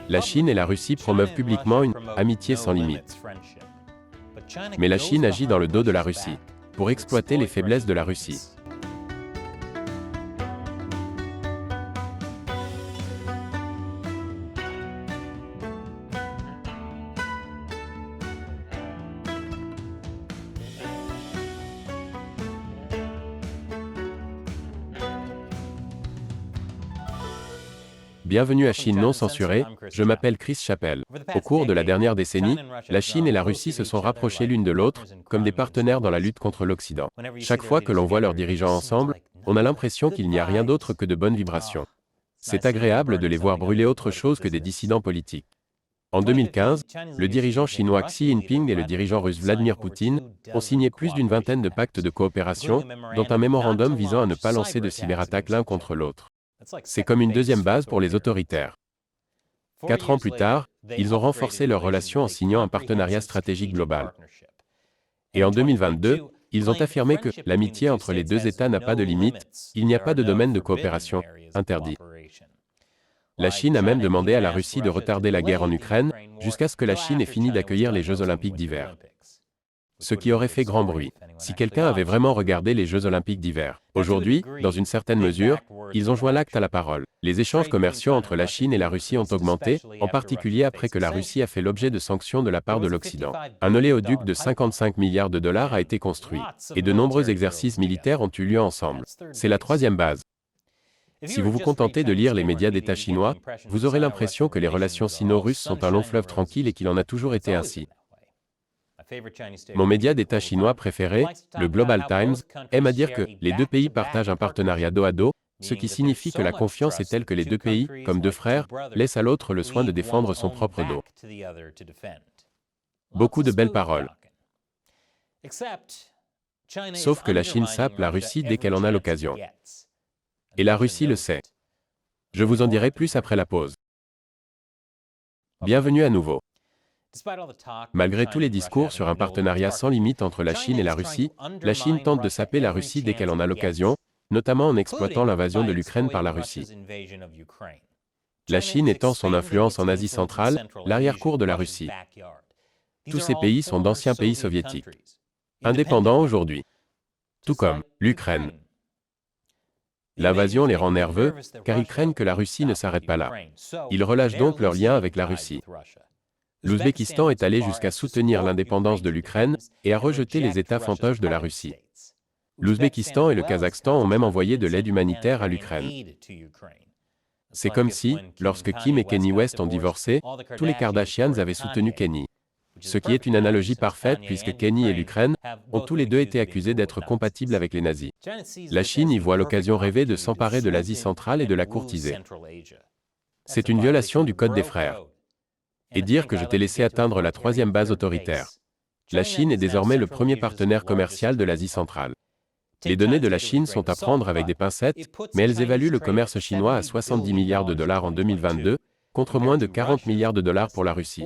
La Chine et la Russie promeuvent publiquement une amitié sans limite. Mais la Chine agit dans le dos de la Russie, pour exploiter les faiblesses de la Russie. Bienvenue à Chine non censurée, je m'appelle Chris Chappell. Au cours de la dernière décennie, la Chine et la Russie se sont rapprochées l'une de l'autre, comme des partenaires dans la lutte contre l'Occident. Chaque fois que l'on voit leurs dirigeants ensemble, on a l'impression qu'il n'y a rien d'autre que de bonnes vibrations. C'est agréable de les voir brûler autre chose que des dissidents politiques. En 2015, le dirigeant chinois Xi Jinping et le dirigeant russe Vladimir Poutine ont signé plus d'une vingtaine de pactes de coopération, dont un mémorandum visant à ne pas lancer de cyberattaques l'un contre l'autre. C'est comme une deuxième base pour les autoritaires. 4 ans plus tard, ils ont renforcé leurs relations en signant un partenariat stratégique global. Et en 2022, ils ont affirmé que l'amitié entre les deux États n'a pas de limite, il n'y a pas de domaine de coopération interdit. La Chine a même demandé à la Russie de retarder la guerre en Ukraine, jusqu'à ce que la Chine ait fini d'accueillir les Jeux olympiques d'hiver. Ce qui aurait fait grand bruit, si quelqu'un avait vraiment regardé les Jeux olympiques d'hiver. Aujourd'hui, dans une certaine mesure, ils ont joint l'acte à la parole. Les échanges commerciaux entre la Chine et la Russie ont augmenté, en particulier après que la Russie a fait l'objet de sanctions de la part de l'Occident. Un oléoduc de 55 milliards de dollars a été construit, et de nombreux exercices militaires ont eu lieu ensemble. C'est la troisième base. Si vous vous contentez de lire les médias d'État chinois, vous aurez l'impression que les relations sino-russes sont un long fleuve tranquille et qu'il en a toujours été ainsi. Mon média d'État chinois préféré, le Global Times, aime à dire que les deux pays partagent un partenariat dos à dos, ce qui signifie que la confiance est telle que les deux pays, comme deux frères, laissent à l'autre le soin de défendre son propre dos. Beaucoup de belles paroles. Sauf que la Chine sape la Russie dès qu'elle en a l'occasion. Et la Russie le sait. Je vous en dirai plus après la pause. Bienvenue à nouveau. Malgré tous les discours sur un partenariat sans limite entre la Chine et la Russie, la Chine tente de saper la Russie dès qu'elle en a l'occasion, notamment en exploitant l'invasion de l'Ukraine par la Russie. La Chine étend son influence en Asie centrale, l'arrière-cour de la Russie. Tous ces pays sont d'anciens pays soviétiques, indépendants aujourd'hui, tout comme l'Ukraine. L'invasion les rend nerveux, car ils craignent que la Russie ne s'arrête pas là. Ils relâchent donc leurs liens avec la Russie. L'Ouzbékistan est allé jusqu'à soutenir l'indépendance de l'Ukraine et à rejeter les États fantoches de la Russie. L'Ouzbékistan et le Kazakhstan ont même envoyé de l'aide humanitaire à l'Ukraine. C'est comme si, lorsque Kim et Kanye West ont divorcé, tous les Kardashians avaient soutenu Kanye. Ce qui est une analogie parfaite puisque Kanye et l'Ukraine ont tous les deux été accusés d'être compatibles avec les nazis. La Chine y voit l'occasion rêvée de s'emparer de l'Asie centrale et de la courtiser. C'est une violation du Code des frères. Et dire que je t'ai laissé atteindre la troisième base autoritaire. La Chine est désormais le premier partenaire commercial de l'Asie centrale. Les données de la Chine sont à prendre avec des pincettes, mais elles évaluent le commerce chinois à 70 milliards de dollars en 2022, contre moins de 40 milliards de dollars pour la Russie.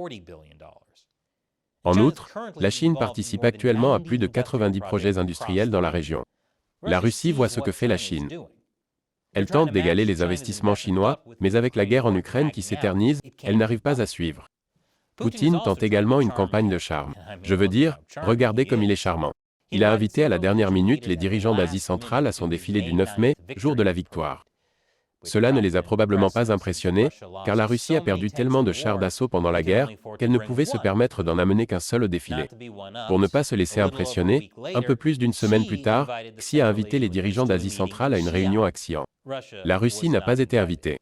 En outre, la Chine participe actuellement à plus de 90 projets industriels dans la région. La Russie voit ce que fait la Chine. Elle tente d'égaler les investissements chinois, mais avec la guerre en Ukraine qui s'éternise, elle n'arrive pas à suivre. Poutine tente également une campagne de charme. Je veux dire, regardez comme il est charmant. Il a invité à la dernière minute les dirigeants d'Asie centrale à son défilé du 9 mai, jour de la victoire. Cela ne les a probablement pas impressionnés, car la Russie a perdu tellement de chars d'assaut pendant la guerre, qu'elle ne pouvait se permettre d'en amener qu'un seul au défilé. Pour ne pas se laisser impressionner, un peu plus d'une semaine plus tard, Xi a invité les dirigeants d'Asie centrale à une réunion à Xi'an. La Russie n'a pas été invitée.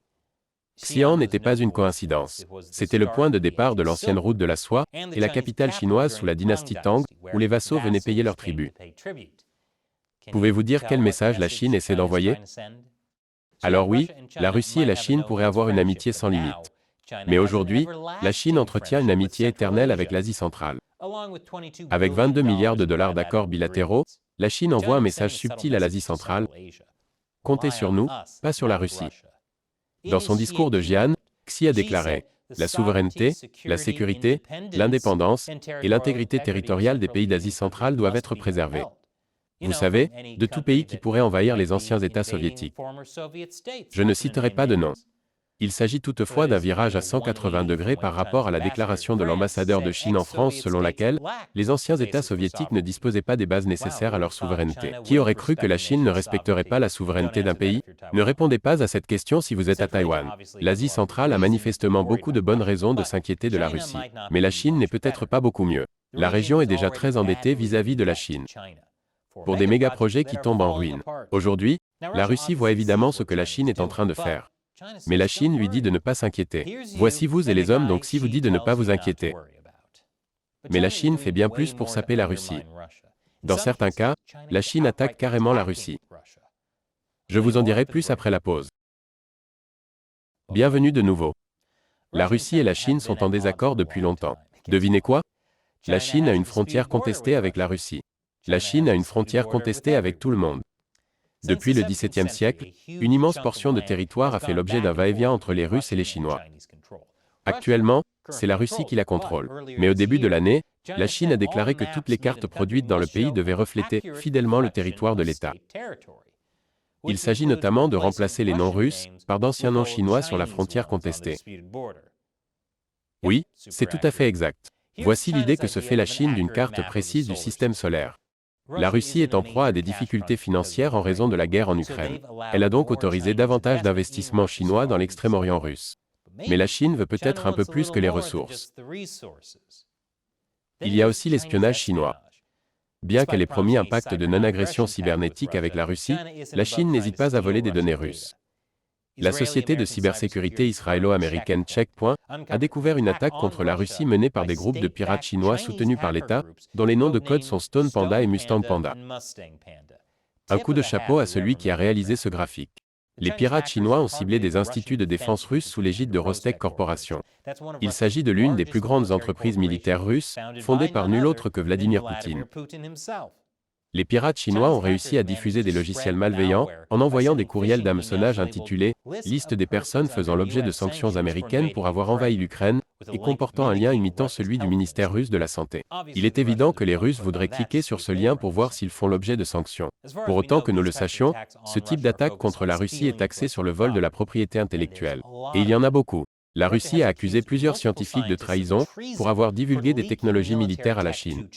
Xi'an n'était pas une coïncidence. C'était le point de départ de l'ancienne route de la soie, et la capitale chinoise sous la dynastie Tang, où les vassaux venaient payer leur tribut. Pouvez-vous dire quel message la Chine essaie d'envoyer ? Alors oui, la Russie et la Chine pourraient avoir une amitié sans limite. Mais aujourd'hui, la Chine entretient une amitié éternelle avec l'Asie centrale. Avec 22 milliards de dollars d'accords bilatéraux, la Chine envoie un message subtil à l'Asie centrale. Comptez sur nous, pas sur la Russie. Dans son discours de Xi'an, Xi a déclaré « La souveraineté, la sécurité, l'indépendance et l'intégrité territoriale des pays d'Asie centrale doivent être préservées. » Vous savez, de tout pays qui pourrait envahir les anciens États soviétiques. Je ne citerai pas de nom. Il s'agit toutefois d'un virage à 180 degrés par rapport à la déclaration de l'ambassadeur de Chine en France selon laquelle les anciens États soviétiques ne disposaient pas des bases nécessaires à leur souveraineté. Qui aurait cru que la Chine ne respecterait pas la souveraineté d'un pays? Ne répondez pas à cette question si vous êtes à Taïwan. L'Asie centrale a manifestement beaucoup de bonnes raisons de s'inquiéter de la Russie. Mais la Chine n'est peut-être pas beaucoup mieux. La région est déjà très endettée vis-à-vis de la Chine. Pour des méga-projets qui tombent en ruine. Aujourd'hui, la Russie voit évidemment ce que la Chine est en train de faire. Mais la Chine lui dit de ne pas s'inquiéter. Voici vous et les hommes donc si vous dit de ne pas vous inquiéter. Mais la Chine fait bien plus pour saper la Russie. Dans certains cas, la Chine attaque carrément la Russie. Je vous en dirai plus après la pause. Bienvenue de nouveau. La Russie et la Chine sont en désaccord depuis longtemps. Devinez quoi? La Chine a une frontière contestée avec la Russie. La Chine a une frontière contestée avec tout le monde. Depuis le XVIIe siècle, une immense portion de territoire a fait l'objet d'un va-et-vient entre les Russes et les Chinois. Actuellement, c'est la Russie qui la contrôle. Mais au début de l'année, la Chine a déclaré que toutes les cartes produites dans le pays devaient refléter fidèlement le territoire de l'État. Il s'agit notamment de remplacer les noms russes par d'anciens noms chinois sur la frontière contestée. Oui, c'est tout à fait exact. Voici l'idée que se fait la Chine d'une carte précise du système solaire. La Russie est en proie à des difficultés financières en raison de la guerre en Ukraine. Elle a donc autorisé davantage d'investissements chinois dans l'extrême-orient russe. Mais la Chine veut peut-être un peu plus que les ressources. Il y a aussi l'espionnage chinois. Bien qu'elle ait promis un pacte de non-agression cybernétique avec la Russie, la Chine n'hésite pas à voler des données russes. La société de cybersécurité israélo-américaine Check Point a découvert une attaque contre la Russie menée par des groupes de pirates chinois soutenus par l'État, dont les noms de code sont Stone Panda et Mustang Panda. Un coup de chapeau à celui qui a réalisé ce graphique. Les pirates chinois ont ciblé des instituts de défense russes sous l'égide de Rostec Corporation. Il s'agit de l'une des plus grandes entreprises militaires russes, fondée par nul autre que Vladimir Poutine. Les pirates chinois ont réussi à diffuser des logiciels malveillants en envoyant des courriels d'hameçonnage intitulés « Liste des personnes faisant l'objet de sanctions américaines pour avoir envahi l'Ukraine » et comportant un lien imitant celui du ministère russe de la Santé. Il est évident que les Russes voudraient cliquer sur ce lien pour voir s'ils font l'objet de sanctions. Pour autant que nous le sachions, ce type d'attaque contre la Russie est axé sur le vol de la propriété intellectuelle. Et il y en a beaucoup. La Russie a accusé plusieurs scientifiques de trahison pour avoir divulgué des technologies militaires à la Chine.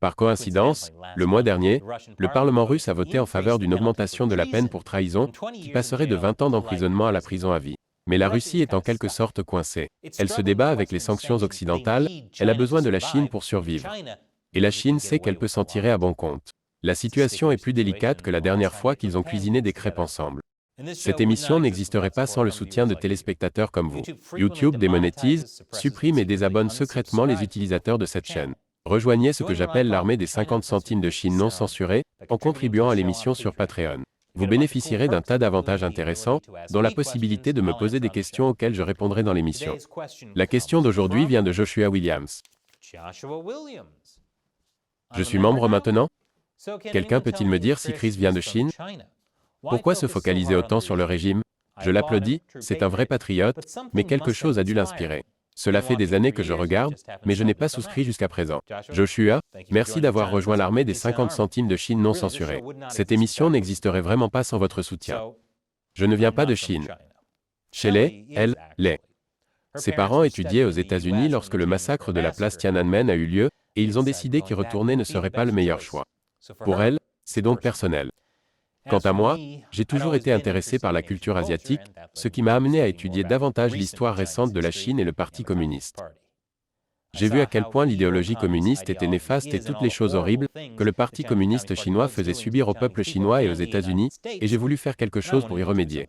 Par coïncidence, le mois dernier, le Parlement russe a voté en faveur d'une augmentation de la peine pour trahison, qui passerait de 20 ans d'emprisonnement à la prison à vie. Mais la Russie est en quelque sorte coincée. Elle se débat avec les sanctions occidentales, elle a besoin de la Chine pour survivre. Et la Chine sait qu'elle peut s'en tirer à bon compte. La situation est plus délicate que la dernière fois qu'ils ont cuisiné des crêpes ensemble. Cette émission n'existerait pas sans le soutien de téléspectateurs comme vous. YouTube démonétise, supprime et désabonne secrètement les utilisateurs de cette chaîne. Rejoignez ce que j'appelle l'armée des 50 centimes de Chine non censurés, en contribuant à l'émission sur Patreon. Vous bénéficierez d'un tas d'avantages intéressants, dont la possibilité de me poser des questions auxquelles je répondrai dans l'émission. La question d'aujourd'hui vient de Joshua Williams. Je suis membre maintenant? Quelqu'un peut-il me dire si Chris vient de Chine? Pourquoi se focaliser autant sur le régime? Je l'applaudis, c'est un vrai patriote, mais quelque chose a dû l'inspirer. Cela fait des années que je regarde, mais je n'ai pas souscrit jusqu'à présent. Joshua, merci d'avoir rejoint l'armée des 50 centimes de Chine non censurés. Cette émission n'existerait vraiment pas sans votre soutien. Je ne viens pas de Chine. Shelley, elle, l'est. Ses parents étudiaient aux États-Unis lorsque le massacre de la place Tiananmen a eu lieu, et ils ont décidé qu'y retourner ne serait pas le meilleur choix. Pour elle, c'est donc personnel. Quant à moi, j'ai toujours été intéressé par la culture asiatique, ce qui m'a amené à étudier davantage l'histoire récente de la Chine et le Parti communiste. J'ai vu à quel point l'idéologie communiste était néfaste et toutes les choses horribles que le Parti communiste chinois faisait subir au peuple chinois et aux États-Unis, et j'ai voulu faire quelque chose pour y remédier.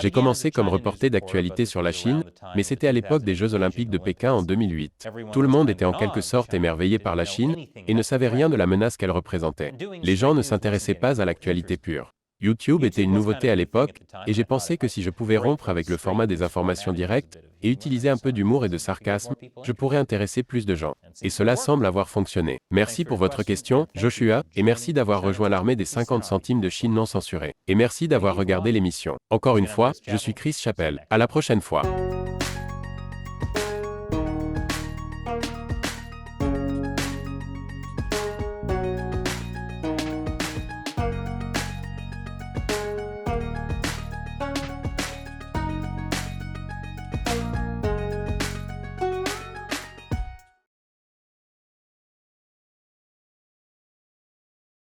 J'ai commencé comme reporter d'actualité sur la Chine, mais c'était à l'époque des Jeux Olympiques de Pékin en 2008. Tout le monde était en quelque sorte émerveillé par la Chine et ne savait rien de la menace qu'elle représentait. Les gens ne s'intéressaient pas à l'actualité pure. YouTube était une nouveauté à l'époque, et j'ai pensé que si je pouvais rompre avec le format des informations directes et utiliser un peu d'humour et de sarcasme, je pourrais intéresser plus de gens. Et cela semble avoir fonctionné. Merci pour votre question, Joshua, et merci d'avoir rejoint l'armée des 50 centimes de Chine non censurés. Et merci d'avoir regardé l'émission. Encore une fois, je suis Chris Chappell. À la prochaine fois.